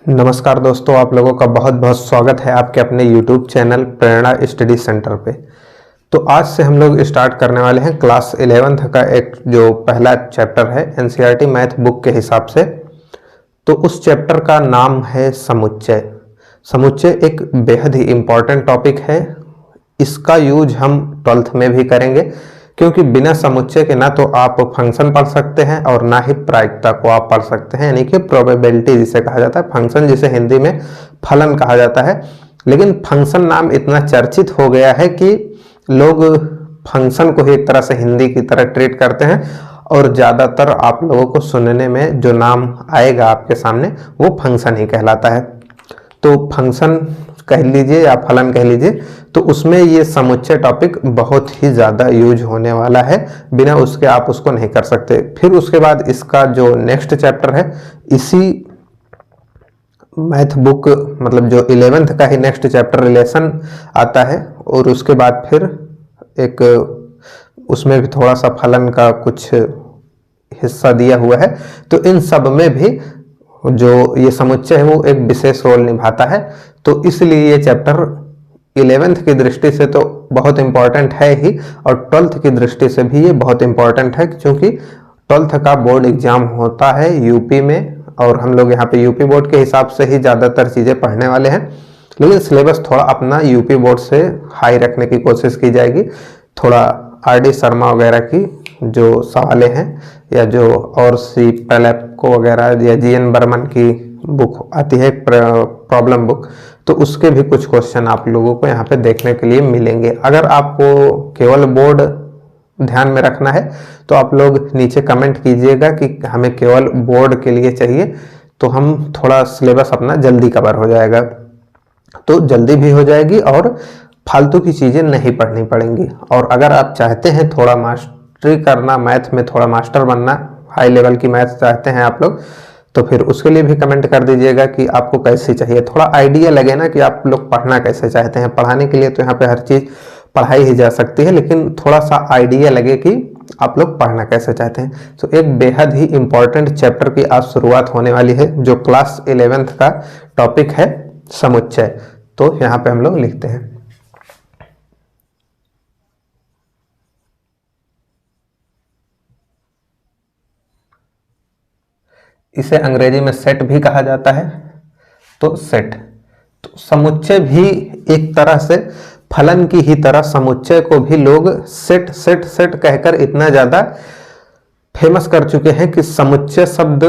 नमस्कार दोस्तों, आप लोगों का बहुत बहुत स्वागत है आपके अपने YouTube चैनल प्रेरणा स्टडी सेंटर पे। तो आज से हम लोग स्टार्ट करने वाले हैं क्लास 11th का एक जो पहला चैप्टर है NCERT मैथ बुक के हिसाब से। तो उस चैप्टर का नाम है समुच्चय। समुच्चय एक बेहद ही इम्पॉर्टेंट टॉपिक है। इसका यूज हम 12th में भी करेंगे, क्योंकि बिना समुच्चय के ना तो आप फंक्शन पढ़ सकते हैं और ना ही प्रायिकता को आप पढ़ सकते हैं, यानी कि प्रोबेबिलिटी जिसे कहा जाता है, फंक्शन जिसे हिंदी में फलन कहा जाता है। लेकिन फंक्शन नाम इतना चर्चित हो गया है कि लोग फंक्शन को ही एक तरह से हिंदी की तरह ट्रीट करते हैं, और ज़्यादातर आप लोगों को सुनने में जो नाम आएगा आपके सामने वो फंक्शन ही कहलाता है। तो फंक्शन कह लीजिए या फलन कह लीजिए, तो उसमें ये समुच्चय टॉपिक बहुत ही ज़्यादा यूज होने वाला है। बिना उसके आप उसको नहीं कर सकते। फिर उसके बाद इसका जो नेक्स्ट चैप्टर है, इसी मैथ बुक मतलब जो 11th का ही नेक्स्ट चैप्टर रिलेशन आता है, और उसके बाद फिर एक उसमें भी थोड़ा सा फलन का कुछ हिस्सा दिया हुआ है। तो इन सब में भी जो ये समुच्चय है वो एक विशेष रोल निभाता है। तो इसलिए ये चैप्टर 11th की दृष्टि से तो बहुत इम्पॉर्टेंट है ही, और 12th की दृष्टि से भी ये बहुत इम्पॉर्टेंट है, क्योंकि 12th का बोर्ड एग्जाम होता है यूपी में, और हम लोग यहाँ पे यूपी बोर्ड के हिसाब से ही ज़्यादातर चीज़ें पढ़ने वाले हैं। लेकिन सिलेबस थोड़ा अपना यूपी बोर्ड से हाई रखने की कोशिश की जाएगी। थोड़ा RD शर्मा वगैरह की जो सवालें हैं, या जो और सी पेलेप्को वगैरह या GN बर्मन की बुक आती है प्रॉब्लम बुक, तो उसके भी कुछ क्वेश्चन आप लोगों को यहाँ पे देखने के लिए मिलेंगे। अगर आपको केवल बोर्ड ध्यान में रखना है तो आप लोग नीचे कमेंट कीजिएगा कि हमें केवल बोर्ड के लिए चाहिए, तो हम थोड़ा सिलेबस अपना जल्दी कवर हो जाएगा। तो जल्दी भी हो जाएगी और फालतू की चीज़ें नहीं पढ़नी पड़ेंगी। और अगर आप चाहते हैं थोड़ा मास्टरी करना, मैथ में थोड़ा मास्टर बनना, हाई लेवल की मैथ चाहते हैं आप लोग, तो फिर उसके लिए भी कमेंट कर दीजिएगा कि आपको कैसी चाहिए। थोड़ा आइडिया लगे ना कि आप लोग पढ़ना कैसे चाहते हैं। पढ़ाने के लिए तो यहाँ पे हर चीज़ पढ़ाई ही जा सकती है, लेकिन थोड़ा सा आइडिया लगे कि आप लोग पढ़ना कैसे चाहते हैं। तो एक बेहद ही इम्पॉर्टेंट चैप्टर की आज शुरुआत होने वाली है, जो क्लास 11th का टॉपिक है समुच्चय। तो यहाँ पे हम लोग लिखते हैं, इसे अंग्रेजी में सेट भी कहा जाता है। तो सेट, तो समुच्चय भी एक तरह से फलन की ही तरह समुच्चय को भी लोग सेट सेट सेट कहकर इतना ज्यादा फेमस कर चुके हैं कि समुच्चय शब्द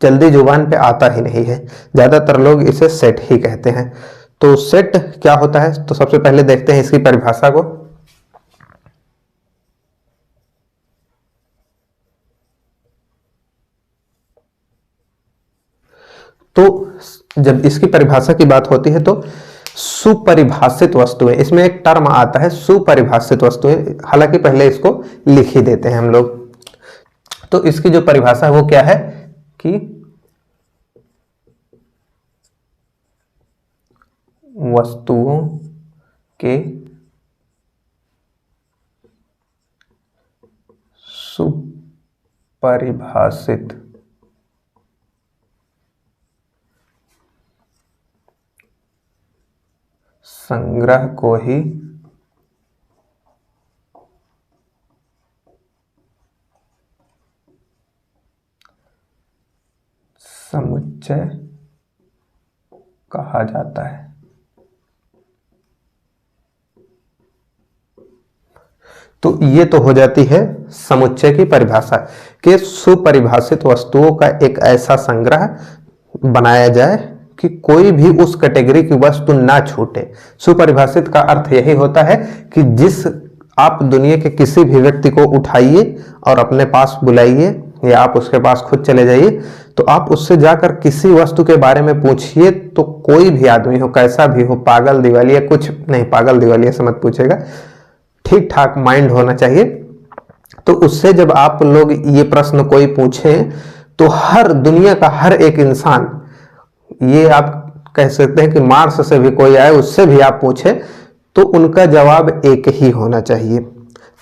जल्दी जुबान पे आता ही नहीं है। ज्यादातर लोग इसे सेट ही कहते हैं। तो सेट क्या होता है, तो सबसे पहले देखते हैं इसकी परिभाषा को। तो जब इसकी परिभाषा की बात होती है तो सुपरिभाषित वस्तुएं, इसमें एक टर्म आता है सुपरिभाषित वस्तुएं। हालांकि पहले इसको लिख ही देते हैं हम लोग। तो इसकी जो परिभाषा है वो क्या है कि वस्तुओं के सुपरिभाषित संग्रह को ही समुच्चय कहा जाता है। तो ये तो हो जाती है समुच्चय की परिभाषा कि सुपरिभाषित वस्तुओं का एक ऐसा संग्रह बनाया जाए कि कोई भी उस कैटेगरी की वस्तु ना छूटे। सुपरिभाषित का अर्थ यही होता है कि जिस आप दुनिया के किसी भी व्यक्ति को उठाइए और अपने पास बुलाइए, या आप उसके पास खुद चले जाइए, तो आप उससे जाकर किसी वस्तु के बारे में पूछिए, तो कोई भी आदमी हो, कैसा भी हो, पागल दिवालिया कुछ नहीं, पागल दिवालिया से मत पूछेगा, ठीक ठाक माइंड होना चाहिए। तो उससे जब आप लोग ये प्रश्न कोई पूछे, तो हर दुनिया का हर एक इंसान, ये आप कह सकते हैं कि मार्स से भी कोई आए उससे भी आप पूछे, तो उनका जवाब एक ही होना चाहिए।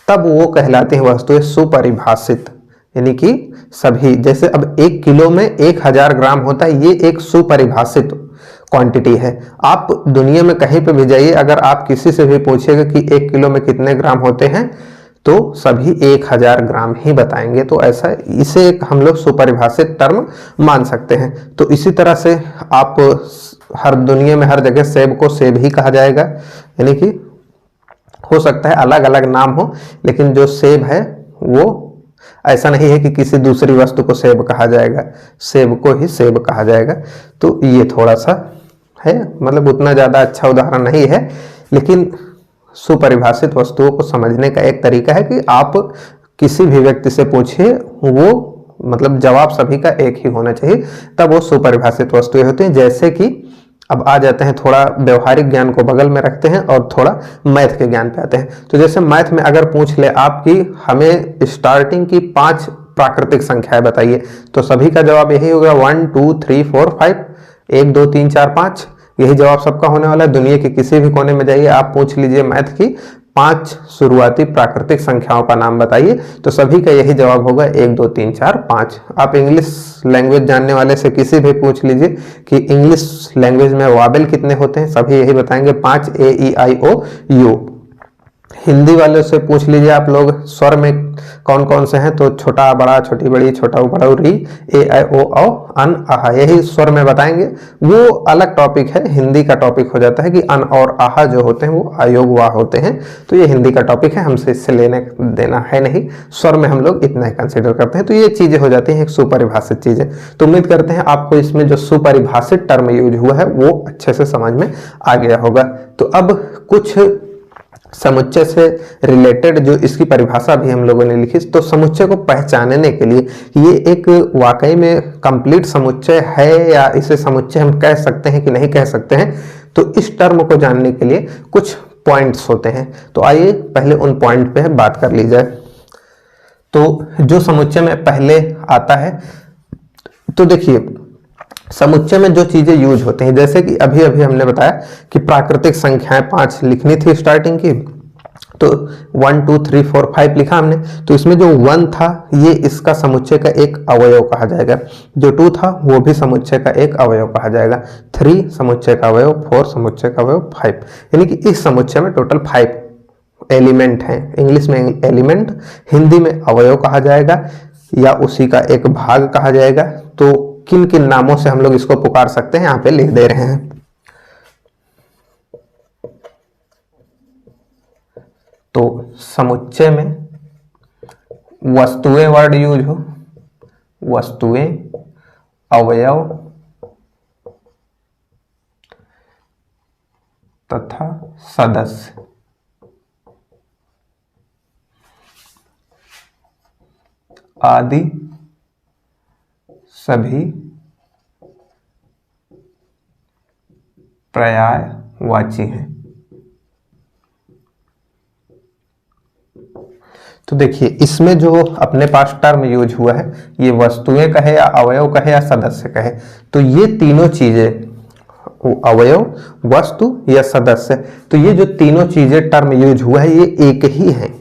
तब वो कहलाती है वस्तुएं सुपरिभाषित। यानी कि सभी, जैसे अब 1 किलो में 1000 ग्राम होता है, ये एक सुपरिभाषित क्वांटिटी है। आप दुनिया में कहीं पे भी जाइए, अगर आप किसी से भी पूछिएगा कि 1 किलो में कितने ग्राम होते हैं, तो सभी 1000 ग्राम ही बताएंगे। तो ऐसा, इसे एक हम लोग सुपरिभाषित टर्म मान सकते हैं। तो इसी तरह से आप हर दुनिया में हर जगह सेब को सेब ही कहा जाएगा, यानी कि हो सकता है अलग अलग नाम हो, लेकिन जो सेब है वो ऐसा नहीं है कि किसी दूसरी वस्तु को सेब कहा जाएगा, सेब को ही सेब कहा जाएगा। तो ये थोड़ा सा है, मतलब उतना ज़्यादा अच्छा उदाहरण नहीं है, लेकिन सुपरिभाषित वस्तुओं को समझने का एक तरीका है कि आप किसी भी व्यक्ति से पूछिए, वो मतलब जवाब सभी का एक ही होना चाहिए, तब वो सुपरिभाषित वस्तुएं होती हैं। जैसे कि अब आ जाते हैं, थोड़ा व्यवहारिक ज्ञान को बगल में रखते हैं और थोड़ा मैथ के ज्ञान पे आते हैं। तो जैसे मैथ में अगर पूछ ले आपकी, हमें स्टार्टिंग की 5 प्राकृतिक संख्याएं बताइए, तो सभी का जवाब यही होगा 1 2 3 4 5, 1 2 3 4 5, यही जवाब सबका होने वाला है। दुनिया के किसी भी कोने में जाइए, आप पूछ लीजिए मैथ की 5 शुरुआती प्राकृतिक संख्याओं का नाम बताइए, तो सभी का यही जवाब होगा 1 2 3 4 5। आप इंग्लिश लैंग्वेज जानने वाले से किसी भी पूछ लीजिए कि इंग्लिश लैंग्वेज में वावेल कितने होते हैं, सभी यही बताएंगे 5, A E I O U। Hindi वाले से पूछ लीजिए आप लोग स्वर में कौन कौन से हैं, तो छोटा बड़ा, छोटी बड़ी, छोटा बड़ा, री, ए आई ओ औ, अन, आहा, यही स्वर में बताएंगे। वो अलग टॉपिक है, हिंदी का टॉपिक हो जाता है कि अन और आहा जो होते हैं वो आयोग वाह होते हैं। तो ये हिंदी का टॉपिक है, हमसे इससे लेने देना है नहीं, स्वर में हम लोग इतना ही कंसिडर करते हैं। तो ये चीजें हो जाती हैं एक सुपरिभाषित चीजें। तो उम्मीद करते हैं आपको इसमें जो सुपरिभाषित टर्म यूज हुआ है वो अच्छे से समझ में आ गया होगा। तो अब कुछ समुच्चय से रिलेटेड जो इसकी परिभाषा भी हम लोगों ने लिखी, तो समुच्चय को पहचानने के लिए ये एक वाकई में कंप्लीट समुच्चय है या इसे समुच्चय हम कह सकते हैं कि नहीं कह सकते हैं, तो इस टर्म को जानने के लिए कुछ पॉइंट्स होते हैं। तो आइए पहले उन पॉइंट पे बात कर ली जाए। तो जो समुच्चय में पहले आता है, तो देखिए समुच्चय में जो चीजें यूज होते हैं, जैसे कि अभी अभी हमने बताया कि प्राकृतिक संख्याएं 5 लिखनी थी स्टार्टिंग की, तो 1 2 3 4 5 लिखा हमने। तो इसमें जो 1 था ये इसका समुच्चय का एक अवयव कहा जाएगा, जो 2 था वो भी समुच्चय का एक अवयव कहा जाएगा, 3 समुच्चय का अवयव, 4 समुच्चय का अवयव, 5, यानी कि इस समुच्चय में टोटल 5 एलिमेंट हैं। इंग्लिश में एलिमेंट, हिंदी में अवयव कहा जाएगा या उसी का एक भाग कहा जाएगा। तो किन किन नामों से हम लोग इसको पुकार सकते हैं यहाँ पे लिख दे रहे हैं। तो समुच्चय में वस्तुएं वर्ड यूज हो, वस्तुएं, अवयव तथा सदस्य, आदि सभी पर्यायवाची हैं। तो देखिए इसमें जो अपने पास टर्म यूज हुआ है, ये वस्तुएं कहे या अवयव कहे या सदस्य कहे, तो ये तीनों चीजें, अवयव, वस्तु या सदस्य, तो ये जो तीनों चीजें टर्म यूज हुआ है ये एक ही है।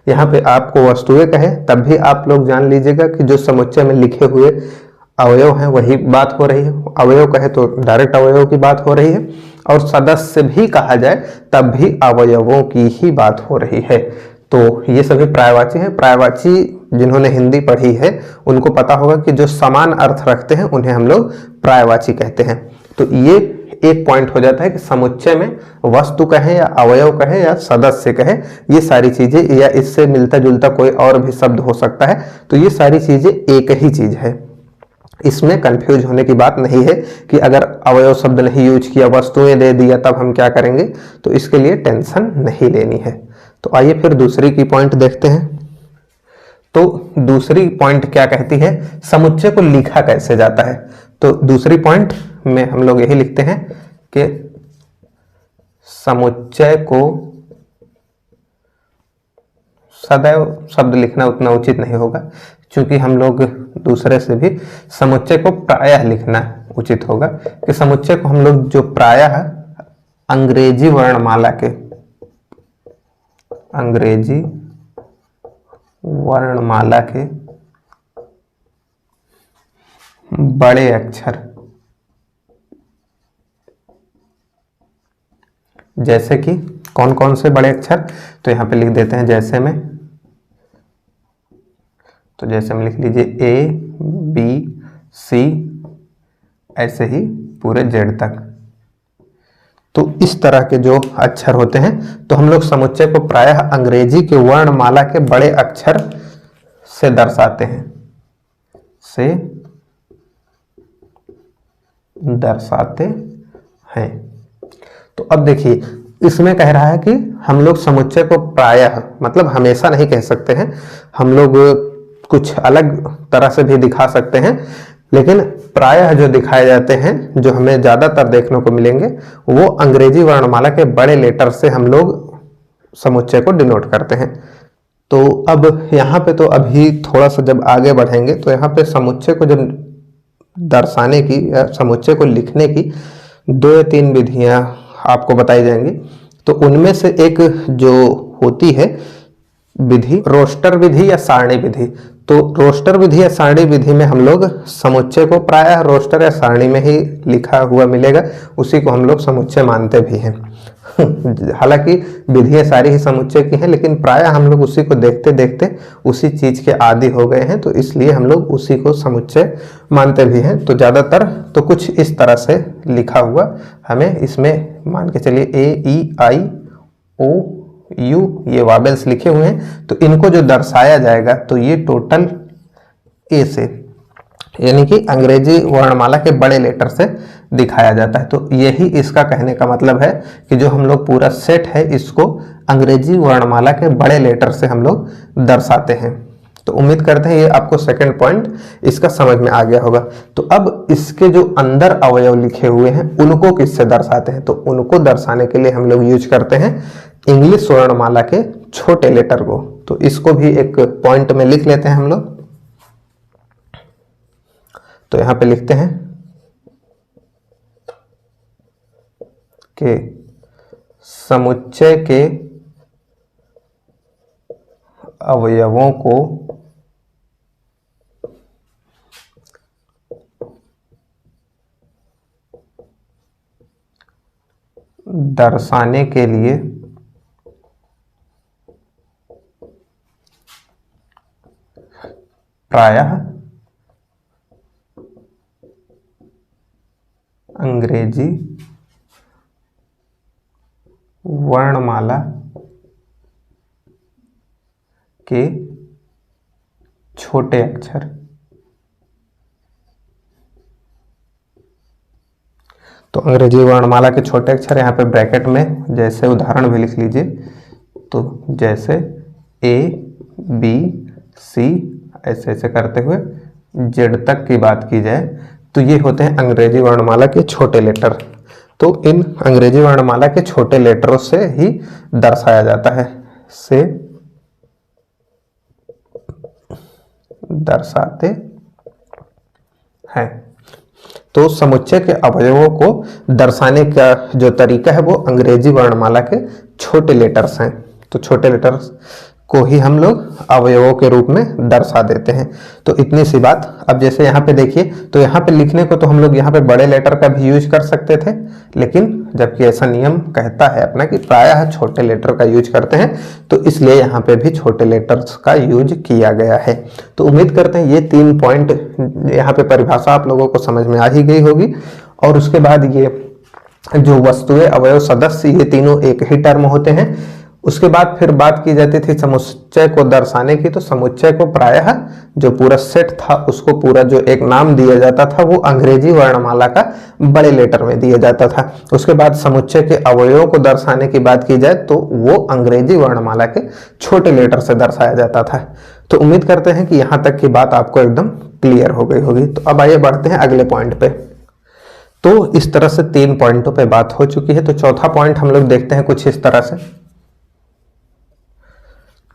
यहाँ पे आपको वस्तुएं कहे तब भी आप लोग जान लीजिएगा कि जो समुच्चय में लिखे हुए अवयव हैं वही बात हो रही है, अवयव कहे तो डायरेक्ट अवयव की बात हो रही है, और सदस्य भी कहा जाए तब भी अवयवों की ही बात हो रही है। तो ये सभी पर्यायवाची हैं। पर्यायवाची जिन्होंने हिंदी पढ़ी है उनको पता होगा कि जो समान अर्थ रखते हैं उन्हें हम लोग पर्यायवाची कहते हैं। तो ये एक पॉइंट हो जाता है कि समुच्चय में वस्तु कहे या अवयव कहे या सदस्य कहे, ये सारी चीजें, या इससे मिलता जुलता कोई और भी शब्द हो सकता है, तो ये सारी चीजें एक ही चीज है। इसमें कंफ्यूज होने की बात नहीं है कि अगर अवयव शब्द नहीं यूज किया, वस्तुएं दे दिया, तब हम क्या करेंगे, तो इसके लिए टेंशन नहीं लेनी है। तो आइए फिर दूसरी की पॉइंट देखते हैं। तो दूसरी पॉइंट क्या कहती है, समुच्चय को लिखा कैसे जाता है। तो दूसरी पॉइंट में हम लोग यही लिखते हैं कि समुच्चय को, सदैव शब्द लिखना उतना उचित नहीं होगा क्योंकि हम लोग दूसरे से भी, समुच्चय को प्रायः लिखना उचित होगा कि समुच्चय को हम लोग जो प्रायः अंग्रेजी वर्णमाला के, अंग्रेजी वर्णमाला के बड़े अक्षर, जैसे कि कौन कौन से बड़े अक्षर, तो यहां पे लिख देते हैं जैसे में, तो जैसे में लिख लीजिए ए बी सी, ऐसे ही पूरे जेड तक। तो इस तरह के जो अक्षर होते हैं, तो हम लोग समुच्चय को प्रायः अंग्रेजी के वर्णमाला के बड़े अक्षर से दर्शाते हैं, तो अब देखिए इसमें कह रहा है कि हम लोग समुच्चय को प्रायः, मतलब हमेशा नहीं कह सकते हैं, हम लोग कुछ अलग तरह से भी दिखा सकते हैं, लेकिन प्रायः जो दिखाए जाते हैं, जो हमें ज्यादातर देखने को मिलेंगे, वो अंग्रेजी वर्णमाला के बड़े लेटर से हम लोग समुच्चय को डिनोट करते हैं। तो अब यहाँ पे तो अभी थोड़ा सा जब आगे बढ़ेंगे तो यहाँ पे समुच्चय को जब दर्शाने की या समुच्चय को लिखने की 2 या 3 विधियां आपको बताई जाएंगी। तो उनमें से एक जो होती है विधि, रोस्टर विधि या सारणी विधि। तो रोस्टर विधि या सारणी विधि में हम लोग समुच्चय को प्रायः रोस्टर या सारणी में ही लिखा हुआ मिलेगा, उसी को हम लोग समुच्चय मानते भी हैं। हालांकि विधियां सारी ही समुच्चय की हैं, लेकिन प्रायः हम लोग उसी को देखते देखते उसी चीज के आदी हो गए हैं, तो इसलिए हम लोग उसी को समुच्चय मानते भी हैं। तो ज्यादातर तो कुछ इस तरह से लिखा हुआ हमें इसमें मान के चलिए ए ई आई ओ यू, ये वावेल्स लिखे हुए हैं, तो इनको जो दर्शाया जाएगा तो ये टोटल ए से, यानी कि अंग्रेजी वर्णमाला के बड़े लेटर से दिखाया जाता है। तो यही इसका कहने का मतलब है कि जो हम लोग पूरा सेट है, इसको अंग्रेजी वर्णमाला के बड़े लेटर से हम लोग दर्शाते हैं। तो उम्मीद करते हैं ये आपको सेकंड पॉइंट इसका समझ में आ गया होगा। तो अब इसके जो अंदर अवयव लिखे हुए हैं उनको किससे दर्शाते हैं, तो उनको दर्शाने के लिए हम लोग यूज करते हैं इंग्लिश वर्णमाला के छोटे लेटर को। तो इसको भी एक पॉइंट में लिख लेते हैं हम लोग। तो यहां पे लिखते हैं कि समुच्चय के अवयवों को दर्शाने के लिए प्रायः अंग्रेजी वर्णमाला के छोटे अक्षर, तो अंग्रेजी वर्णमाला के छोटे अक्षर यहाँ पे ब्रैकेट में जैसे उदाहरण भी लिख लीजिए, तो जैसे ए बी सी ऐसे ऐसे करते हुए जेड तक की बात की जाए तो ये होते हैं अंग्रेजी वर्णमाला के छोटे लेटर। तो इन अंग्रेजी वर्णमाला के छोटे लेटरों से ही दर्शाया जाता है, से दर्शाते हैं। तो समुच्चय के अवयवों को दर्शाने का जो तरीका है वो अंग्रेजी वर्णमाला के छोटे लेटर्स हैं। तो छोटे लेटर्स को ही हम लोग अवयवों के रूप में दर्शा देते हैं। तो इतनी सी बात। अब जैसे यहाँ पे देखिए, तो यहाँ पे लिखने को तो हम लोग यहाँ पे बड़े लेटर का भी यूज कर सकते थे, लेकिन जबकि ऐसा नियम कहता है अपना कि प्रायः छोटे लेटर का यूज करते हैं, तो इसलिए यहाँ पे भी छोटे लेटर्स का यूज किया गया है। तो उम्मीद करते हैं ये 3 पॉइंट यहाँ पे परिभाषा आप लोगों को समझ में आ ही गई होगी। और उसके बाद ये जो वस्तुएं, अवयव, सदस्य, ये तीनों एक ही टर्म होते हैं। उसके बाद फिर बात की जाती थी समुच्चय को दर्शाने की। तो समुच्चय को प्रायः जो पूरा सेट था उसको पूरा जो एक नाम दिया जाता था वो अंग्रेजी वर्णमाला का बड़े लेटर में दिया जाता था। उसके बाद समुच्चय के अवयवों को दर्शाने की बात की जाए तो वो अंग्रेजी वर्णमाला के छोटे लेटर से दर्शाया जाता था। तो उम्मीद करते हैं कि यहाँ तक की बात आपको एकदम क्लियर हो गई होगी। तो अब आइए बढ़ते हैं अगले पॉइंट पे। तो इस तरह से 3 पॉइंटों पे बात हो चुकी है। तो चौथा पॉइंट हम लोग देखते हैं कुछ इस तरह से।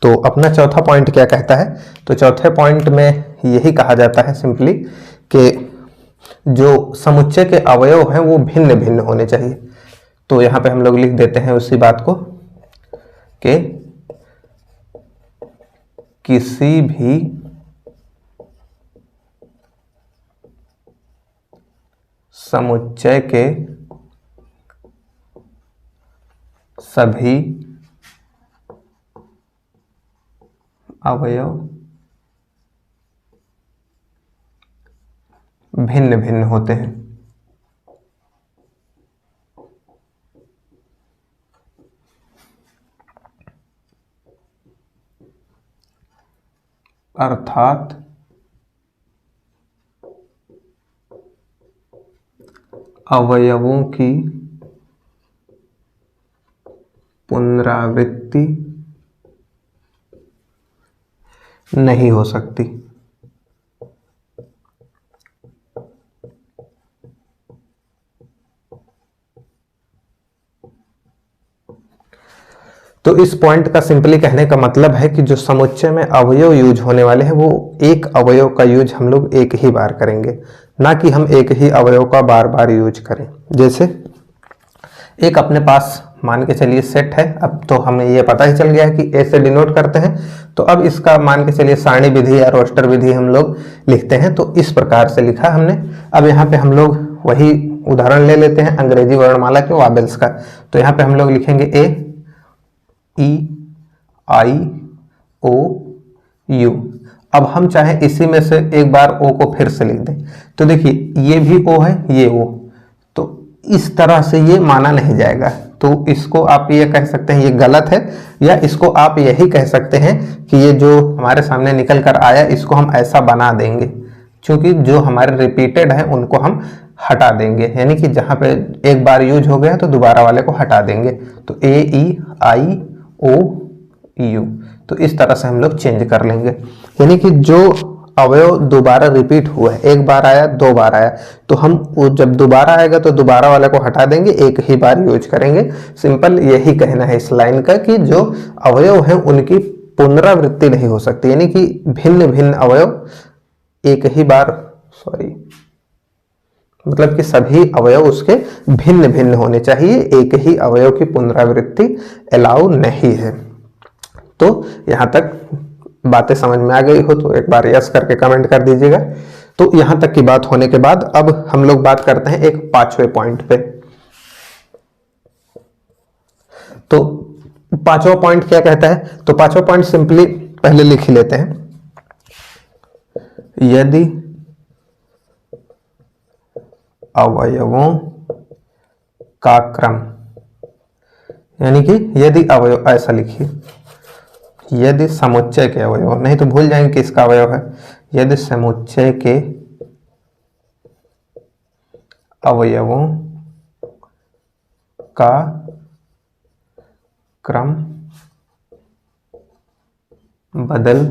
तो अपना चौथा पॉइंट क्या कहता है, तो चौथे पॉइंट में यही कहा जाता है सिंपली कि जो समुच्चय के अवयव हैं वो भिन्न भिन्न होने चाहिए। तो यहाँ पे हम लोग लिख देते हैं उसी बात को कि किसी भी समुच्चय के सभी अवयव भिन्न भिन्न होते हैं। अर्थात अवयवों की पुनरावृत्ति नहीं हो सकती। तो इस पॉइंट का सिंपली कहने का मतलब है कि जो समुच्चय में अवयव यूज होने वाले हैं वो एक अवयव का यूज हम लोग एक ही बार करेंगे, ना कि हम एक ही अवयव का बार बार यूज करें। जैसे एक अपने पास मान के चलिए सेट है, अब तो हमें ये पता ही चल गया है कि ए से डिनोट करते हैं, तो अब इसका मान के चलिए सारणी विधि या रोस्टर विधि हम लोग लिखते हैं। तो इस प्रकार से लिखा हमने। अब यहाँ पे हम लोग वही उदाहरण ले लेते हैं अंग्रेजी वर्णमाला के वावेल्स का। तो यहाँ पे हम लोग लिखेंगे ए, ई, आई, ओ, यू। अब हम चाहें इसी में से एक बार ओ को फिर से लिख दें, तो देखिए ये भी ओ है, ये ओ, तो इस तरह से ये माना नहीं जाएगा। तो इसको आप ये कह सकते हैं ये गलत है, या इसको आप यही कह सकते हैं कि ये जो हमारे सामने निकल कर आया इसको हम ऐसा बना देंगे, क्योंकि जो हमारे रिपीटेड है उनको हम हटा देंगे, यानी कि जहाँ पे एक बार यूज हो गया तो दोबारा वाले को हटा देंगे। तो ए, ई, आई, ओ, यू, तो इस तरह से हम लोग चेंज कर लेंगे। यानी कि जो अवयव दोबारा रिपीट हुआ है, एक बार आया, दो बार आया, तो हम वो जब दोबारा आएगा तो दोबारा वाले को हटा देंगे, एक ही बार यूज करेंगे। सिंपल यही कहना है इस लाइन का कि जो अवयव है उनकी पुनरावृत्ति नहीं हो सकती, यानी कि भिन्न भिन्न अवयव एक ही बार, मतलब कि सभी अवयव उसके भिन्न भिन्न होने चाहिए, एक ही अवयव की पुनरावृत्ति अलाउ नहीं है। तो यहां तक बातें समझ में आ गई हो तो एक बार यस करके कमेंट कर दीजिएगा। तो यहां तक की बात होने के बाद अब हम लोग बात करते हैं एक पांचवें पॉइंट पे। तो पांचवा पॉइंट क्या कहता है? तो पांचवा पॉइंट सिंपली पहले लिख ही लेते हैं। यदि अवयवों का क्रम, यानी कि यदि अवयव, ऐसा लिखिए, यदि समुच्चय के अवयव, नहीं तो भूल जाएंगे किसका अवयव है। यदि समुच्चय के अवयवों का क्रम बदल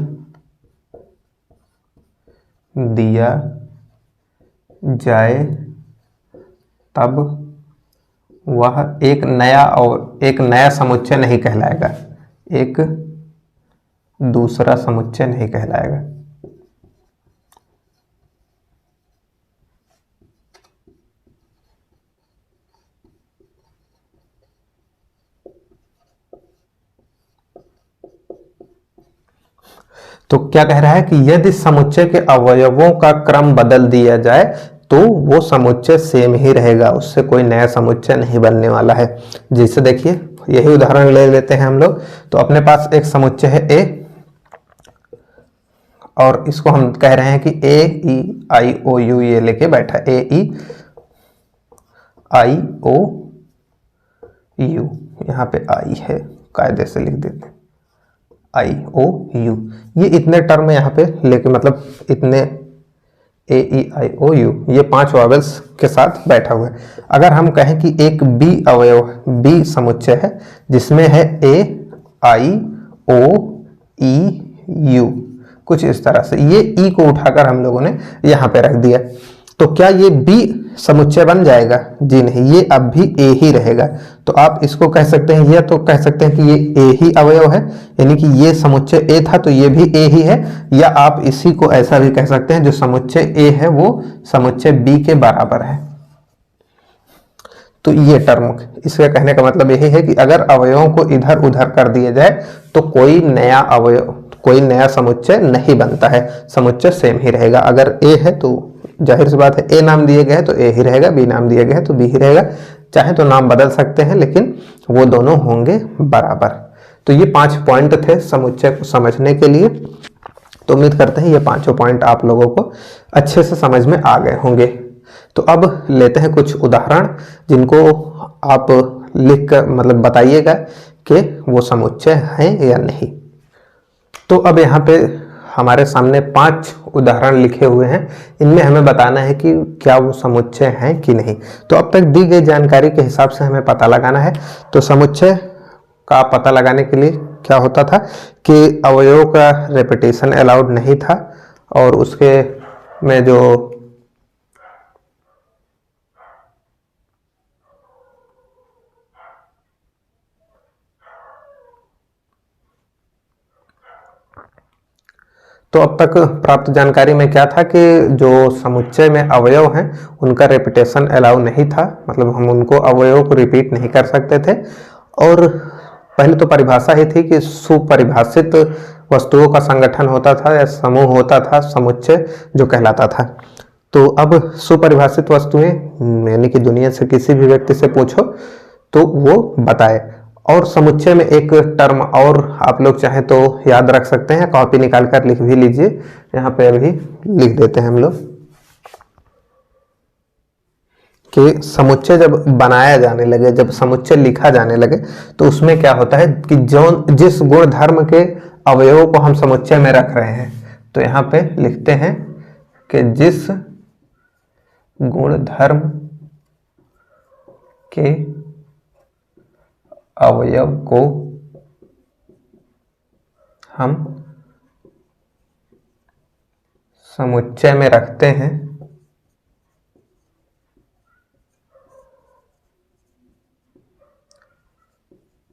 दिया जाए तब वह एक नया समुच्चय नहीं कहलाएगा, एक दूसरा समुच्चय नहीं कहलाएगा। तो क्या कह रहा है कि यदि समुच्चय के अवयवों का क्रम बदल दिया जाए तो वो समुच्चय सेम ही रहेगा, उससे कोई नया समुच्चय नहीं बनने वाला है। जैसे देखिए यही उदाहरण ले लेते हैं हम लोग। तो अपने पास एक समुच्चय है ए, और इसको हम कह रहे हैं कि ए, ई, आई, ओ, यू ये लेके बैठा, ए, ई, आई, ओ, यू। यहाँ पे आई है, कायदे से लिख देते हैं आई, ओ, यू। ये इतने टर्म यहाँ पे लेके, मतलब इतने ए, ई, आई, ओ, यू, ये 5 वॉवेल्स के साथ बैठा हुआ है। अगर हम कहें कि एक बी अवयव, बी समुच्चय है जिसमें है ए, आई, ओ, ई, यू, कुछ इस तरह से, ये ई को उठाकर हम लोगों ने यहाँ पे रख दिया, तो क्या ये बी समुच्चय बन जाएगा? जी नहीं, ये अब भी ए ही रहेगा। तो आप इसको कह सकते हैं, या तो कह सकते हैं कि ये ए ही अवयव है, यानी कि ये समुच्चय ए था तो ये भी ए ही है, या आप इसी को ऐसा भी कह सकते हैं जो समुच्चय ए है वो समुच्चय बी के बराबर है। तो ये टर्म, इसका कहने का मतलब यही है कि अगर अवयवों को इधर उधर कर दिया जाए तो कोई नया अवयव, कोई नया समुच्चय नहीं बनता है, समुच्चय सेम ही रहेगा। अगर ए है तो जाहिर सी बात है ए नाम दिए गए हैं तो ए ही रहेगा, बी नाम दिया गया है तो बी ही रहेगा। चाहे तो नाम बदल सकते हैं लेकिन वो दोनों होंगे बराबर। तो ये 5 पॉइंट थे समुच्चय को समझने के लिए। तो उम्मीद करते हैं ये 5 पॉइंट आप लोगों को अच्छे से समझ में आ गए होंगे। तो अब लेते हैं कुछ उदाहरण जिनको आप लिख कर मतलब बताइएगा कि वो समुच्चय हैं या नहीं। तो अब यहाँ पे हमारे सामने 5 उदाहरण लिखे हुए हैं, इनमें हमें बताना है कि क्या वो समुच्चय हैं कि नहीं। तो अब तक दी गई जानकारी के हिसाब से हमें पता लगाना है। तो समुच्चय का पता लगाने के लिए क्या होता था कि अवयवों का रेपिटेशन अलाउड नहीं था और उसके में जो तो अब तक प्राप्त जानकारी में क्या था कि जो समुच्चय में अवयव हैं उनका रेपिटेशन अलाउ नहीं था, मतलब हम उनको अवयवों को रिपीट नहीं कर सकते थे। और पहले तो परिभाषा ही थी कि सुपरिभाषित वस्तुओं का संगठन होता था या समूह होता था समुच्चय जो कहलाता था। तो अब सुपरिभाषित वस्तुएं यानी कि दुनिया से किसी भी व्यक्ति से पूछो तो वो बताए। और समुच्चय में एक टर्म और आप लोग चाहें तो याद रख सकते हैं, कॉपी निकाल कर लिख भी लीजिए, यहाँ पे अभी लिख देते हैं हम लोग कि समुच्चय जब बनाया जाने लगे, जब समुच्चय लिखा जाने लगे तो उसमें क्या होता है कि जो जिस गुण धर्म के अवयवों को हम समुच्चय में रख रहे हैं, तो यहाँ पे लिखते हैं कि जिस गुण धर्म के अवयव को हम समुच्चय में रखते हैं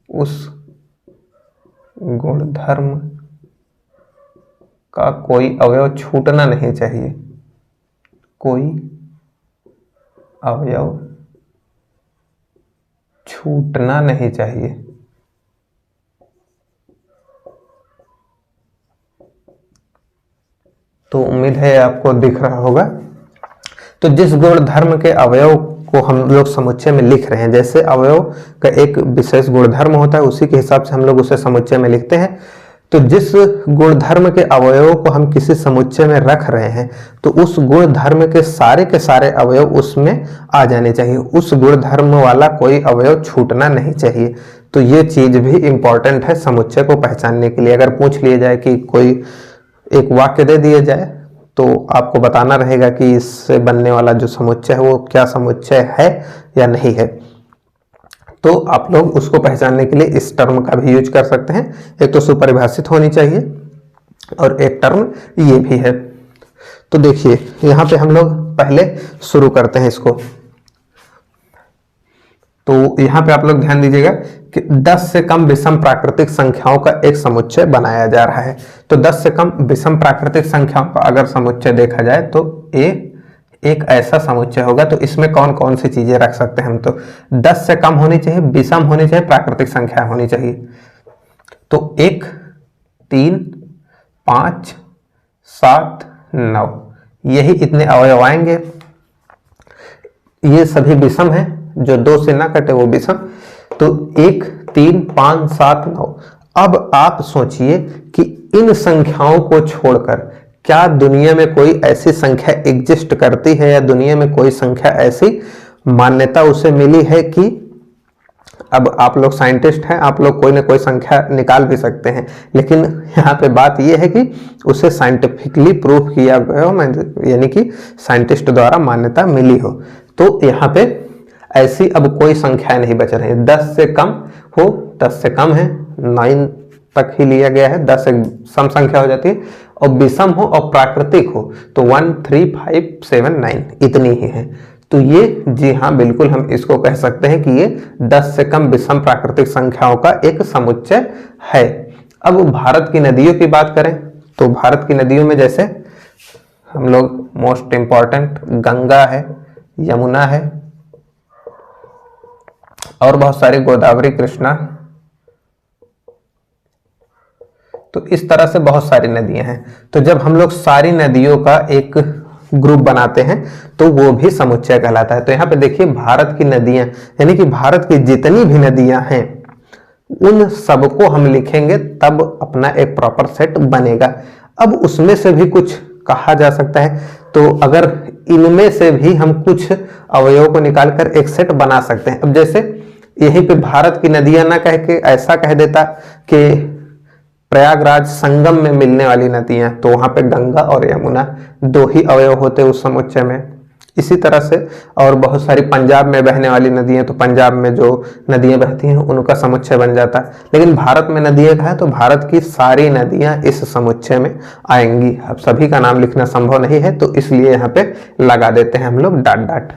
उस गुणधर्म का कोई अवयव छूटना नहीं चाहिए, कोई अवयव छूटना नहीं चाहिए। तो उम्मीद है आपको दिख रहा होगा। तो जिस गुण धर्म के अवयव को हम लोग समुच्चय में लिख रहे हैं, जैसे अवयव का एक विशेष गुणधर्म होता है उसी के हिसाब से हम लोग उसे समुच्चय में लिखते हैं। तो जिस गुण धर्म के अवयवों को हम किसी समुच्चय में रख रहे हैं तो उस गुण धर्म के सारे अवयव उसमें आ जाने चाहिए, उस गुण धर्म वाला कोई अवयव छूटना नहीं चाहिए। तो ये चीज भी इंपॉर्टेंट है समुच्चय को पहचानने के लिए। अगर पूछ लिया जाए कि कोई एक वाक्य दे दिया जाए तो आपको बताना रहेगा कि इससे बनने वाला जो समुच्चय है वो क्या समुच्चय है या नहीं है। तो आप लोग उसको पहचानने के लिए इस टर्म का भी यूज कर सकते हैं। एक तो सुपरिभाषित होनी चाहिए और एक टर्म ये भी है। तो देखिए यहाँ पे हम लोग पहले शुरू करते हैं इसको। तो यहाँ पे आप लोग ध्यान दीजिएगा कि 10 से कम विषम प्राकृतिक संख्याओं का एक समुच्चय बनाया जा रहा है। तो 10 से कम विषम प्राकृतिक संख्याओं का अगर समुच्चय देखा जाए तो एक ऐसा समुच्चय होगा। तो इसमें कौन कौन सी चीजें रख सकते हैं हम, तो 10 से कम होनी चाहिए, विषम होनी चाहिए, प्राकृतिक संख्या होनी चाहिए। तो 1, 3, 5, 7, 9 यही इतने अवयव आएंगे। ये सभी विषम हैं, जो 2 से ना कटे वो विषम। तो 1, 3, 5, 7, 9। अब आप सोचिए कि इन संख्याओं को छोड़कर क्या दुनिया में कोई ऐसी संख्या एग्जिस्ट करती है या दुनिया में कोई संख्या ऐसी मान्यता उसे मिली है कि अब आप लोग साइंटिस्ट हैं, आप लोग कोई ना कोई संख्या निकाल भी सकते हैं, लेकिन यहाँ पे बात यह है कि उसे साइंटिफिकली प्रूफ किया गया हो, यानी कि साइंटिस्ट द्वारा मान्यता मिली हो। तो यहाँ पे ऐसी अब कोई संख्या नहीं बच रही है। 10 से कम हो, 10 से कम है, 9 तक ही लिया गया है, 10 एक सम संख्या हो जाती है, और विषम हो और प्राकृतिक हो तो 1, 3, 5, 7, 9 इतनी ही है। तो ये जी हाँ बिल्कुल हम इसको कह सकते हैं कि ये 10 से कम विषम प्राकृतिक संख्याओं का एक समुच्चय है। अब भारत की नदियों की बात करें तो भारत की नदियों में जैसे हम लोग मोस्ट इंपॉर्टेंट गंगा है, यमुना है और बहुत सारी गोदावरी, कृष्णा, तो इस तरह से बहुत सारी नदियां हैं। तो जब हम लोग सारी नदियों का एक ग्रुप बनाते हैं तो वो भी समुच्चय कहलाता है। तो यहाँ पे देखिए भारत की नदियां, यानी कि भारत की जितनी भी नदियां हैं उन सबको हम लिखेंगे तब अपना एक प्रॉपर सेट बनेगा। अब उसमें से भी कुछ कहा जा सकता है, तो अगर इनमें से भी हम कुछ अवयवों को निकालकर एक सेट बना सकते हैं। अब जैसे यहीं पे भारत की नदियां ना कह के ऐसा कह देता कि प्रयागराज संगम में मिलने वाली नदियां, तो वहां पे गंगा और यमुना दो ही अवयव होते उस समुच्चय में। इसी तरह से और बहुत सारी पंजाब में बहने वाली नदियां, तो पंजाब में जो नदियां बहती हैं उनका समुच्चय बन जाता है। लेकिन भारत में नदियां का है तो भारत की सारी नदियां इस समुच्चय में आएंगी। अब सभी का नाम लिखना संभव नहीं है तो इसलिए यहाँ पे लगा देते हैं हम लोग डॉट डॉट।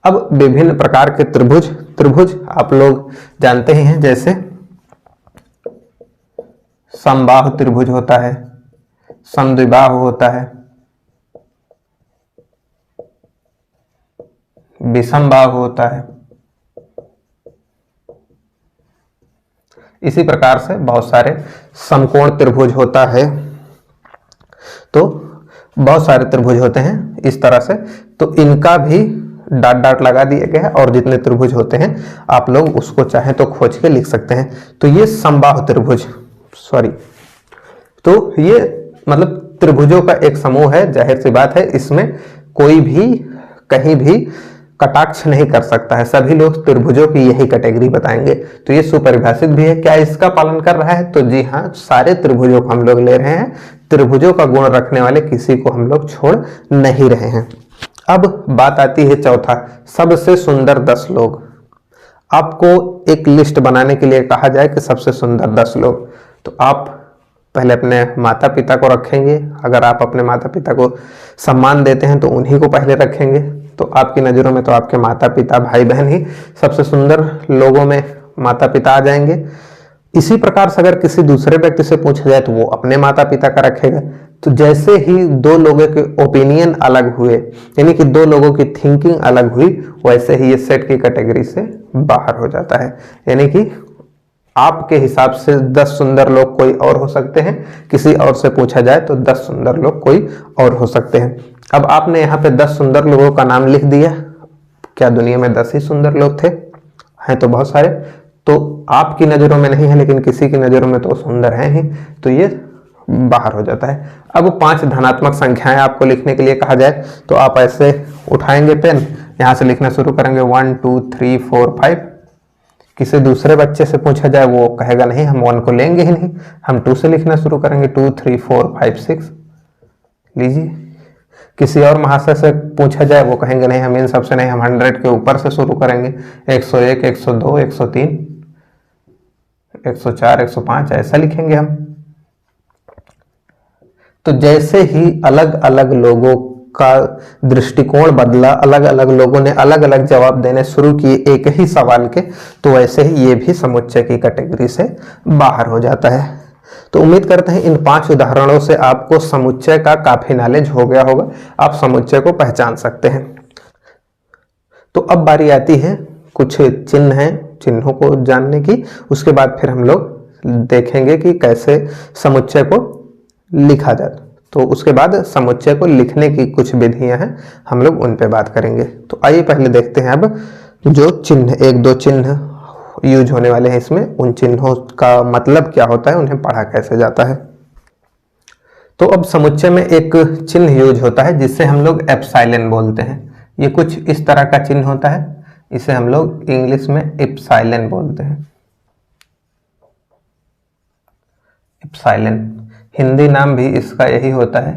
अब विभिन्न प्रकार के त्रिभुज, त्रिभुज आप लोग जानते ही हैं, जैसे समबाहु त्रिभुज होता है, समद्विबाहु होता है, विषमबाहु होता है। इसी प्रकार से बहुत सारे समकोण त्रिभुज होता है। तो बहुत सारे त्रिभुज होते हैं इस तरह से, तो इनका भी डॉट डॉट लगा दिया गया है और जितने त्रिभुज होते हैं आप लोग उसको चाहें तो खोज के लिख सकते हैं। तो ये समबाहु त्रिभुज, सॉरी, तो ये मतलब त्रिभुजों का एक समूह है। जाहिर सी बात है इसमें कोई भी कहीं भी कटाक्ष नहीं कर सकता है, सभी लोग त्रिभुजों की यही कैटेगरी बताएंगे। तो ये सुपरिभाषित भी है। क्या इसका पालन कर रहा है? तो जी हाँ, सारे त्रिभुजों को हम लोग ले रहे हैं, त्रिभुजों का गुण रखने वाले किसी को हम लोग छोड़ नहीं रहे हैं। अब बात आती है चौथा, सबसे सुंदर 10 लोग। आपको एक लिस्ट बनाने के लिए कहा जाए कि सबसे सुंदर 10 लोग, तो आप पहले अपने माता पिता को रखेंगे। अगर आप अपने माता पिता को सम्मान देते हैं तो उन्हीं को पहले रखेंगे। तो आपकी नज़रों में तो आपके माता पिता भाई बहन ही सबसे सुंदर लोगों में माता पिता आ जाएंगे। इसी प्रकार से अगर किसी दूसरे व्यक्ति से पूछा जाए तो वो अपने माता पिता का रखेगा। तो जैसे ही दो लोगों के ओपिनियन अलग हुए, यानी कि दो लोगों की थिंकिंग अलग हुई, वैसे ही ये सेट की कैटेगरी से बाहर हो जाता है। यानी कि आपके हिसाब से 10 सुंदर लोग कोई और हो सकते हैं, किसी और से पूछा जाए तो 10 सुंदर लोग कोई और हो सकते हैं। अब आपने यहाँ पे 10 सुंदर लोगों का नाम लिख दिया। क्या दुनिया में 10 ही सुंदर लोग थे? हैं तो बहुत सारे। तो आपकी नज़रों में नहीं है लेकिन किसी की नज़रों में तो सुंदर हैं ही, तो ये बाहर हो जाता है। अब 5 धनात्मक संख्याएं आपको लिखने के लिए कहा जाए तो आप ऐसे उठाएंगे पेन, यहाँ से लिखना शुरू करेंगे 1 2 3 4 5। किसी दूसरे बच्चे से पूछा जाए वो कहेगा नहीं, हम 1 को लेंगे ही नहीं, हम 2 से लिखना शुरू करेंगे 2 3 4 5 6। लीजिए, किसी और महाशय से पूछा जाए वो कहेंगे नहीं, हम इन सबसे नहीं, हम 100 के ऊपर से शुरू करेंगे, 101 102 103 104 105 ऐसा लिखेंगे हम। तो जैसे ही अलग अलग लोगों का दृष्टिकोण बदला, अलग अलग लोगों ने अलग अलग जवाब देने शुरू किए एक ही सवाल के, तो वैसे ही ये भी समुच्चय की कैटेगरी से बाहर हो जाता है। तो उम्मीद करते हैं इन 5 उदाहरणों से आपको समुच्चय का काफी नॉलेज हो गया होगा, आप समुच्चय को पहचान सकते हैं। तो अब बारी आती है कुछ चिन्ह हैं, चिन्हों को जानने की। उसके बाद फिर हम लोग देखेंगे कि कैसे समुच्चय को लिखा जाए। तो उसके बाद समुच्चय को लिखने की कुछ विधियां हैं, हम लोग उन पे बात करेंगे। तो आइए पहले देखते हैं अब जो चिन्ह, 1-2 चिन्ह यूज होने वाले हैं इसमें, उन चिन्हों का मतलब क्या होता है, उन्हें पढ़ा कैसे जाता है। तो अब समुच्चय में एक चिन्ह यूज होता है जिससे हम लोग एप्सिलॉन बोलते हैं। ये कुछ इस तरह का चिन्ह होता है, इसे हम लोग इंग्लिश में एप्सिलॉन बोलते हैं। एप्सिलॉन, हिंदी नाम भी इसका यही होता है,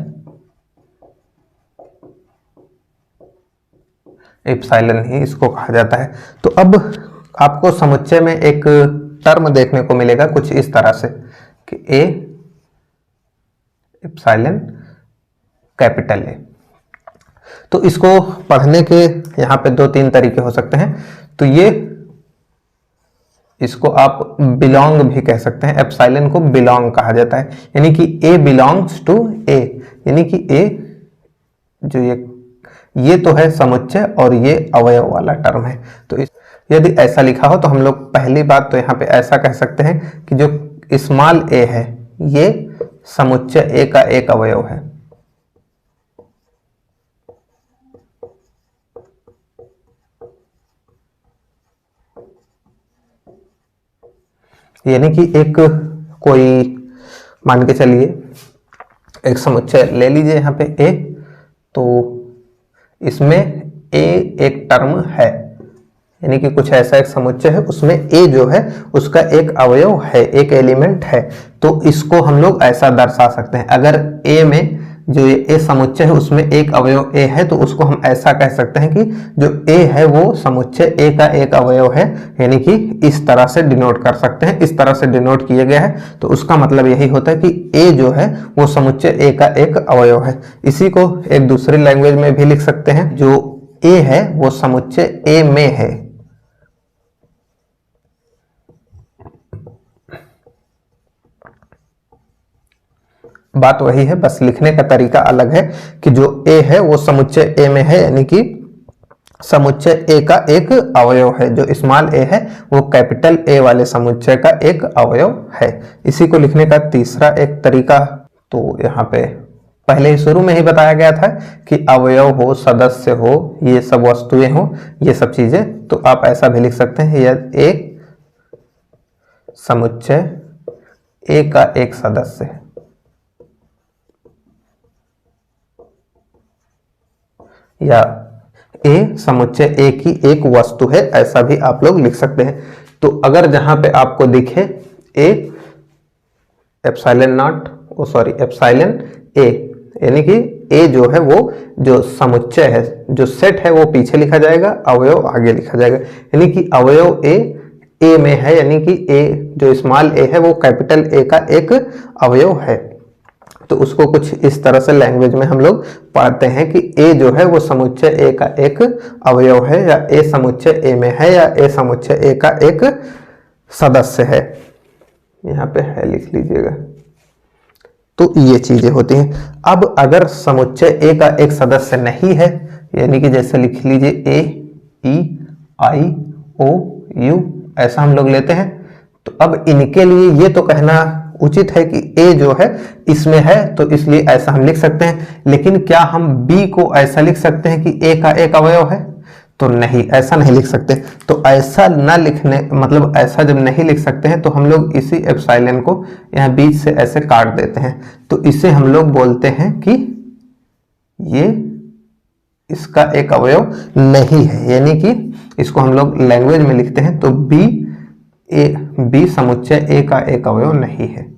एप्सिलॉन ही इसको कहा जाता है। तो अब आपको समुच्चय में एक टर्म देखने को मिलेगा कुछ इस तरह से कि ए एप्सिलॉन कैपिटल ए। तो इसको पढ़ने के यहाँ पे 2-3 तरीके हो सकते हैं। तो ये इसको आप बिलोंग भी कह सकते हैं, एप्सिलॉन को बिलोंग कहा जाता है, यानी कि ए बिलोंग्स टू ए, यानी कि ए जो ये तो है समुच्चय और ये अवयव वाला टर्म है। तो यदि ऐसा लिखा हो तो हम लोग पहली बात तो यहाँ पे ऐसा कह सकते हैं कि जो स्मॉल ए है ये समुच्चय ए का एक अवयव है। यानी कि एक कोई मान के चलिए एक समुच्चय ले लीजिए यहाँ पे ए, तो इसमें ए एक टर्म है, यानी कि कुछ ऐसा एक समुच्चय है उसमें ए जो है उसका एक अवयव है, एक एलिमेंट है। तो इसको हम लोग ऐसा दर्शा सकते हैं, अगर ए में जो ये ए समुच्चय है उसमें एक अवयव ए है तो उसको हम ऐसा कह सकते हैं कि जो ए है वो समुच्चय ए का एक अवयव है, यानी कि इस तरह से डिनोट कर सकते हैं, इस तरह से डिनोट किया गया है। तो उसका मतलब यही होता है कि ए जो है वो समुच्चय ए का एक अवयव है। इसी को एक दूसरी लैंग्वेज में भी लिख सकते हैं, जो ए है वो समुच्चय ए में है। बात वही है, बस लिखने का तरीका अलग है कि जो ए है वो समुच्चय ए में है, यानी कि समुच्चय ए का एक अवयव है। जो स्मॉल ए है वो कैपिटल ए वाले समुच्चय का एक अवयव है। इसी को लिखने का तीसरा एक तरीका, तो यहाँ पे पहले ही शुरू में ही बताया गया था कि अवयव हो, सदस्य हो, ये सब वस्तुएं हो, ये सब चीजें, तो आप ऐसा भी लिख सकते हैं, यह एक समुच्चय ए का एक सदस्य है, या ए समुच्चय ए की एक वस्तु है, ऐसा भी आप लोग लिख सकते हैं। तो अगर जहां पे आपको दिखे A epsilon not, oh sorry epsilon A, यानी कि ए जो है वो जो समुच्चय है, जो सेट है वो पीछे लिखा जाएगा, अवयव आगे लिखा जाएगा, यानी कि अवयव ए में है, यानी कि ए जो स्मॉल ए है वो कैपिटल ए का एक अवयव है। तो उसको कुछ इस तरह से लैंग्वेज में हम लोग पढ़ते हैं कि ए जो है वो समुच्चय ए का एक अवयव है, या ए समुच्चय ए में है, या ए समुच्चय ए का एक सदस्य है। यहाँ पे है लिख लीजिएगा। तो ये चीजें होती हैं। अब अगर समुच्चय ए का एक सदस्य नहीं है, यानी कि जैसे लिख लीजिए ए ई आई ओ यू, ऐसा हम लोग लेते हैं, तो अब इनके लिए ये तो कहना उचित है कि ए जो है इसमें है, तो इसलिए ऐसा हम लिख सकते हैं। लेकिन क्या हम बी को ऐसा लिख सकते हैं कि ए का एक अवयव है? तो नहीं, ऐसा नहीं लिख सकते। तो ऐसा ना लिखने मतलब ऐसा जब नहीं लिख सकते हैं तो हम लोग इसी एप्सिलॉन को यहाँ बीच से ऐसे काट देते हैं, तो इसे हम लोग बोलते हैं कि ये इसका एक अवयव नहीं है, यानी कि इसको हम लोग लैंग्वेज में लिखते हैं तो बी समुच्चय ए का एक अवयव नहीं है।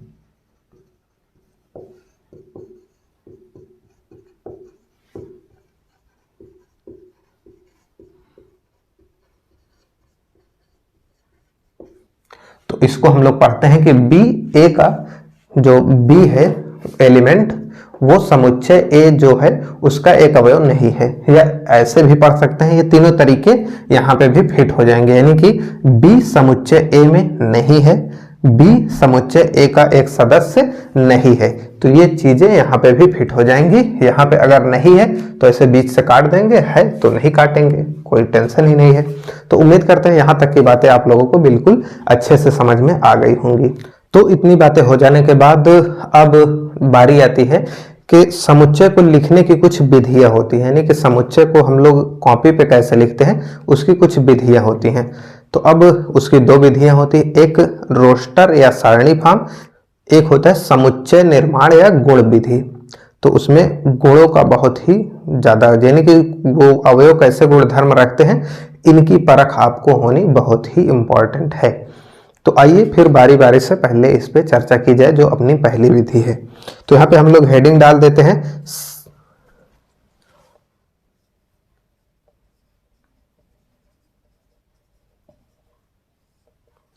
तो इसको हम लोग पढ़ते हैं कि बी ए का जो बी है एलिमेंट वो समुच्चय ए जो है उसका एक अवयव नहीं है, या ऐसे भी पढ़ सकते हैं। ये तीनों तरीके यहाँ पे भी फिट हो जाएंगे, यानी कि बी समुच्चय ए में नहीं है, बी समुच्चय ए का एक सदस्य नहीं है, तो ये चीजें यहाँ पे भी फिट हो जाएंगी। यहाँ पे अगर नहीं है तो ऐसे बीच से काट देंगे, है तो नहीं काटेंगे, कोई टेंशन ही नहीं है। तो उम्मीद करते हैं यहाँ तक की बातें आप लोगों को बिल्कुल अच्छे से समझ में आ गई होंगी। तो इतनी बातें हो जाने के बाद अब बारी आती है कि समुच्चय को लिखने की कुछ विधियां होती हैं, यानी कि समुच्चय को हम लोग कॉपी पे कैसे लिखते हैं उसकी कुछ विधियां होती हैं। तो अब उसकी दो विधियां होती हैं, एक रोस्टर या सारणी फॉर्म, एक होता है समुच्चय निर्माण या गुण विधि। तो उसमें गुणों का बहुत ही ज्यादा, यानी कि वो अवयव कैसे गुण धर्म रखते हैं इनकी परख आपको होनी बहुत ही इंपॉर्टेंट है। तो आइए फिर बारी बारी से पहले इस पे चर्चा की जाए, जो अपनी पहली विधि है। तो यहाँ पे हम लोग हेडिंग डाल देते हैं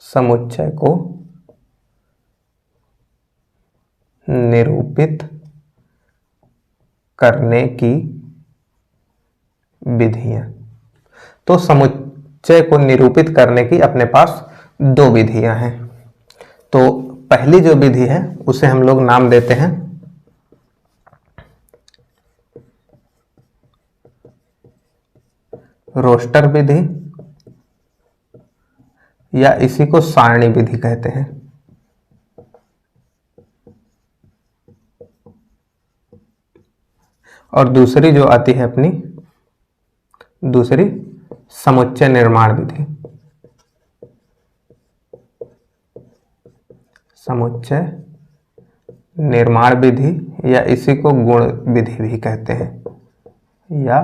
समुच्चय को निरूपित करने की विधियां। तो समुच्चय को निरूपित करने की अपने पास दो विधियां हैं। तो पहली जो विधि है उसे हम लोग नाम देते हैं रोस्टर विधि, या इसी को सारणी विधि कहते हैं। और दूसरी जो आती है अपनी दूसरी समुच्चय निर्माण विधि। समुच्चय निर्माण विधि या इसी को गुण विधि भी कहते हैं या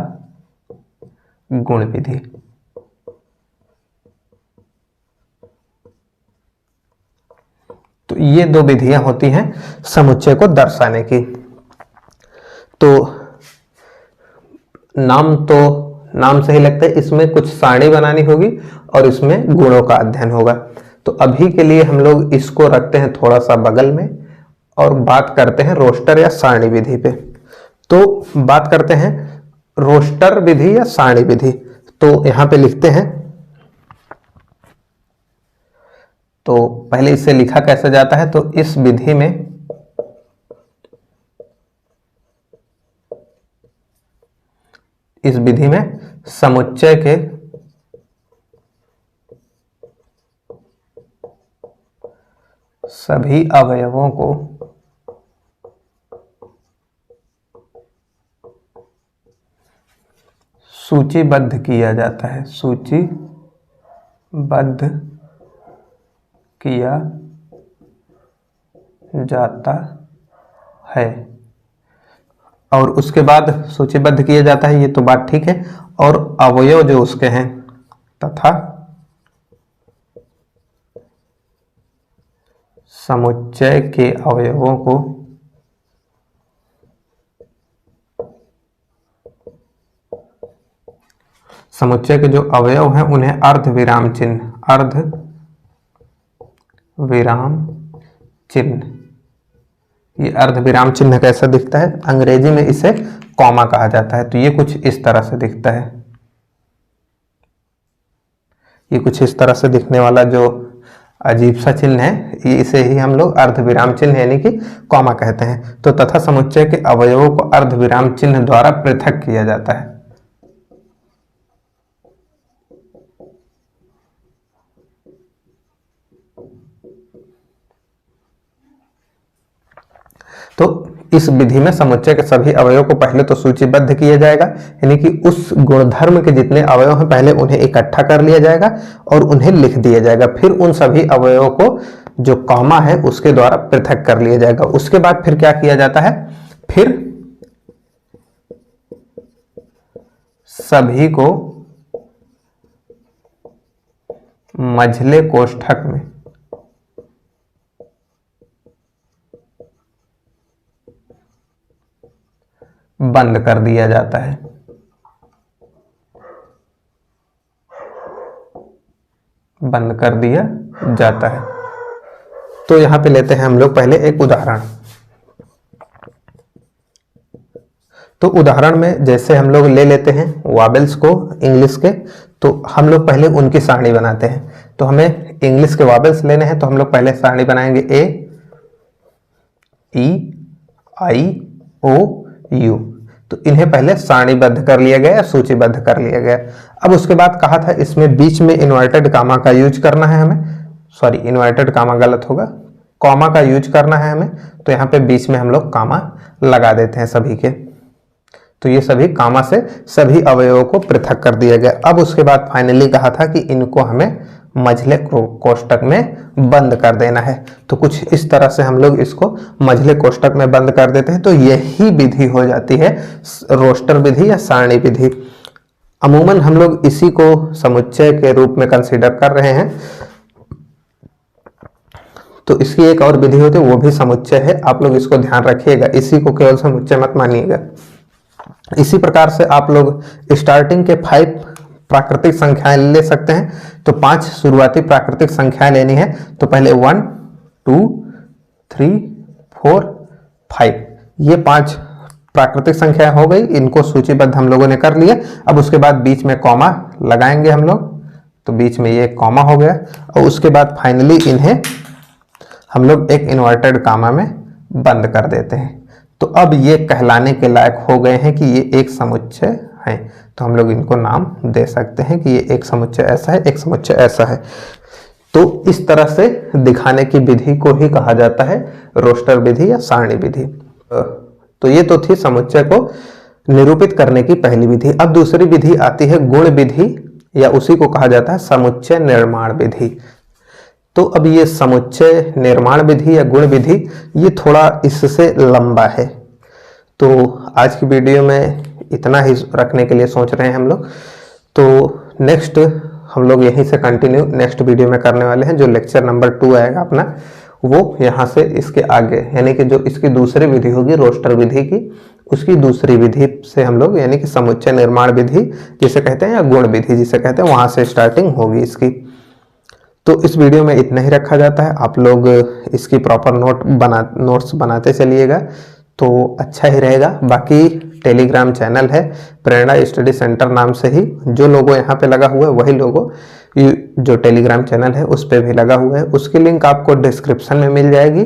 गुण विधि। तो ये दो विधियां होती हैं समुच्चय को दर्शाने की। तो नाम से ही लगता है इसमें कुछ सारणी बनानी होगी और इसमें गुणों का अध्ययन होगा। तो अभी के लिए हम लोग इसको रखते हैं थोड़ा सा बगल में और बात करते हैं रोस्टर या सारणी विधि पे। तो बात करते हैं रोस्टर विधि या सारणी विधि। तो यहां पे लिखते हैं, तो पहले इसे लिखा कैसे जाता है, तो इस विधि में समुच्चय के सभी अवयवों को सूचीबद्ध किया जाता है, सूचीबद्ध किया जाता है। और उसके बाद सूचीबद्ध किया जाता है, ये तो बात ठीक है। और अवयव जो उसके हैं तथा समुच्चय के अवयवों को समुच्चय के जो अवयव हैं उन्हें अर्ध विराम चिन्ह, ये अर्ध विराम चिन्ह कैसा दिखता है, अंग्रेजी में इसे कॉमा कहा जाता है। तो ये कुछ इस तरह से दिखता है, ये कुछ इस तरह से दिखने वाला जो अजीब सा चिन्ह है, ये इसे ही हम लोग अर्ध विराम चिन्ह यानी कि कॉमा कहते हैं। तो तथा समुच्चय के अवयवों को अर्ध विराम चिन्ह द्वारा पृथक किया जाता है। तो इस विधि में समुच्चय के सभी अवयवों को पहले तो सूचीबद्ध किया जाएगा, यानी कि उस गुणधर्म के जितने अवयव हैं पहले उन्हें इकट्ठा कर लिया जाएगा और उन्हें लिख दिया जाएगा। फिर उन सभी अवयवों को जो कॉमा है उसके द्वारा पृथक कर लिया जाएगा। उसके बाद फिर क्या किया जाता है, फिर सभी को मझले कोष्ठक में बंद कर दिया जाता है। बंद कर दिया जाता है। तो यहां पे लेते हैं हम लोग पहले एक उदाहरण। तो उदाहरण में जैसे हम लोग ले लेते हैं वावेल्स को इंग्लिश के, तो हम लोग पहले उनकी सारणी बनाते हैं। तो हमें इंग्लिश के वावेल्स लेने हैं, तो हम लोग पहले सारणी बनाएंगे ए, ई, आई, ओ, यू। तो इन्हें पहले सारणीबद्ध कर लिया गया, सूचीबद्ध कर लिया गया। अब उसके बाद कहा था इसमें बीच में इन्वर्टेड कामा का यूज करना है हमें, सॉरी इन्वर्टेड कामा गलत होगा, कॉमा का यूज करना है हमें। तो यहाँ पे बीच में हम लोग कामा लगा देते हैं सभी के। तो ये सभी कामा से सभी अवयवों को पृथक कर दिया गया। अब उसके बाद फाइनली कहा था कि इनको हमें मझले कोष्ठक में बंद कर देना है। तो कुछ इस तरह से हम लोग इसको मझले कोष्ठक में बंद कर देते हैं। तो यही विधि हो जाती है रोस्टर विधि या सारणी विधि। अमूमन हम लोग इसी को समुच्चय के रूप में कंसीडर कर रहे हैं। तो इसकी एक और विधि होती है, वो भी समुच्चय है, आप लोग इसको ध्यान रखिएगा, इसी को केवल समुच्चय मत मानिएगा। इसी प्रकार से आप लोग स्टार्टिंग के 5 प्राकृतिक संख्याएं ले सकते हैं। तो 5 शुरुआती प्राकृतिक संख्याएं लेनी है। तो पहले 1, 2, 3, 4, 5, ये 5 प्राकृतिक संख्याएं हो गई। इनको सूचीबद्ध हम लोगों ने कर लिया। अब उसके बाद बीच में कॉमा लगाएंगे हम लोग, तो बीच में ये कॉमा हो गया। और उसके बाद फाइनली इन्हें हम लोग एक इन्वर्टेड कामा में बंद कर देते हैं। तो अब ये कहलाने के लायक हो गए हैं कि ये एक समुच्चय है। तो हम लोग इनको नाम दे सकते हैं कि ये एक समुच्चय ऐसा है, एक समुच्चय ऐसा है। तो इस तरह से दिखाने की विधि को ही कहा जाता है रोस्टर विधि या सारणी विधि। तो ये तो थी समुच्चय को निरूपित करने की पहली विधि। अब दूसरी विधि आती है गुण विधि, या उसी को कहा जाता है समुच्चय निर्माण विधि। तो अब ये समुच्चय निर्माण विधि या गुण विधि ये थोड़ा इससे लंबा है, तो आज की वीडियो में इतना ही रखने के लिए सोच रहे हैं हम लोग। तो नेक्स्ट हम लोग यहीं से कंटिन्यू नेक्स्ट वीडियो में करने वाले हैं। जो लेक्चर नंबर 2 आएगा अपना, वो यहाँ से इसके आगे, यानी कि जो इसकी दूसरी विधि होगी रोस्टर विधि की, उसकी दूसरी विधि से हम लोग, यानी कि समुच्चय निर्माण विधि जिसे कहते हैं या गुण विधि जिसे कहते हैं, वहां से स्टार्टिंग होगी इसकी। तो इस वीडियो में इतना ही रखा जाता है। आप लोग इसकी प्रॉपर नोट्स बनाते चलिएगा तो अच्छा ही रहेगा। बाकी टेलीग्राम चैनल है प्रेरणा स्टडी सेंटर नाम से ही, जो लोगो यहाँ पे लगा हुआ है वही लोगो जो टेलीग्राम चैनल है उस पर भी लगा हुआ है। उसकी लिंक आपको डिस्क्रिप्शन में मिल जाएगी,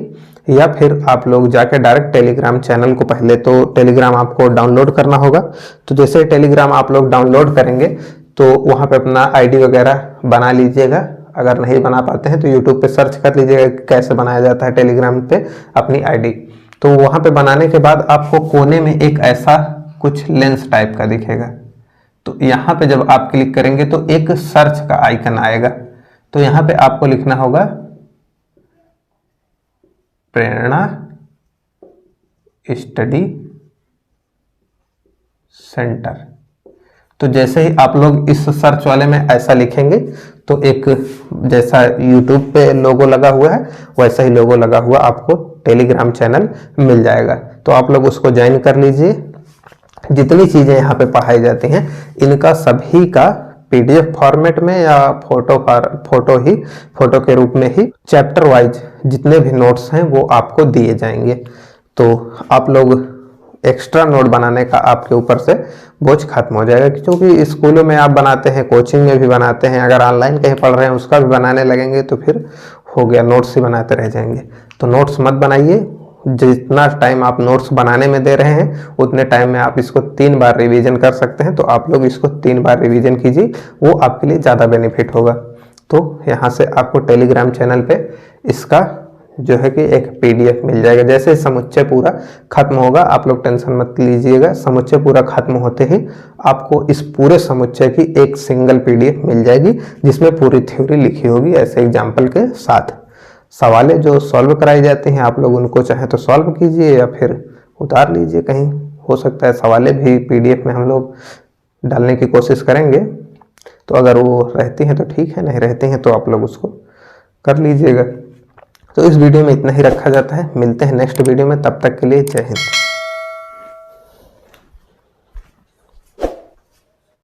या फिर आप लोग जाके डायरेक्ट टेलीग्राम चैनल को, पहले तो टेलीग्राम आपको डाउनलोड करना होगा। तो जैसे टेलीग्राम आप लोग डाउनलोड करेंगे तो वहाँ पे अपना आईडी वगैरह बना लीजिएगा। अगर नहीं बना पाते हैं तो यूट्यूब पे सर्च कर लीजिएगा कैसे बनाया जाता है टेलीग्राम पे अपनी आईडी। तो वहाँ पे बनाने के बाद आपको कोने में एक ऐसा कुछ लेंस टाइप का दिखेगा, तो यहाँ पे जब आप क्लिक करेंगे तो एक सर्च का आइकन आएगा। तो यहाँ पे आपको लिखना होगा प्रेरणा स्टडी सेंटर। तो जैसे ही आप लोग इस सर्च वाले में ऐसा लिखेंगे तो एक जैसा यूट्यूब पे लोगो लगा हुआ है वैसा ही लोगो लगा हुआ आपको टेलीग्राम चैनल मिल जाएगा। तो आप लोग उसको ज्वाइन कर लीजिए। जितनी चीज़ें यहाँ पे पढ़ाई जाती हैं इनका सभी का पीडीएफ फॉर्मेट में या फोटो के रूप में ही चैप्टर वाइज जितने भी नोट्स हैं वो आपको दिए जाएंगे। तो आप लोग एक्स्ट्रा नोट बनाने का आपके ऊपर से बोझ खत्म हो जाएगा, क्योंकि स्कूलों में आप बनाते हैं, कोचिंग में भी बनाते हैं, अगर ऑनलाइन कहीं पढ़ रहे हैं उसका भी बनाने लगेंगे तो फिर हो गया, नोट्स ही बनाते रह जाएंगे। तो नोट्स मत बनाइए। जितना टाइम आप नोट्स बनाने में दे रहे हैं उतने टाइम में आप इसको 3 बार रिवीजन कर सकते हैं। तो आप लोग इसको 3 बार रिवीजन कीजिए, वो आपके लिए ज़्यादा बेनिफिट होगा। तो यहाँ से आपको टेलीग्राम चैनल पे इसका जो है कि एक पीडीएफ मिल जाएगा। जैसे समुच्चय पूरा खत्म होगा, आप लोग टेंशन मत लीजिएगा, समुच्चय पूरा खत्म होते ही आपको इस पूरे समुच्चय की एक सिंगल पीडीएफ मिल जाएगी जिसमें पूरी थ्योरी लिखी होगी ऐसे एग्जाम्पल के साथ। सवालें जो सॉल्व कराई जाती हैं आप लोग उनको चाहे तो सॉल्व कीजिए या फिर उतार लीजिए कहीं, हो सकता है सवालें भी पीडीएफ में हम लोग डालने की कोशिश करेंगे। तो अगर वो रहती हैं तो ठीक है, नहीं रहती हैं तो आप लोग उसको कर लीजिएगा। तो इस वीडियो में इतना ही रखा जाता है। मिलते हैं नेक्स्ट वीडियो में, तब तक के लिए जय हिंद।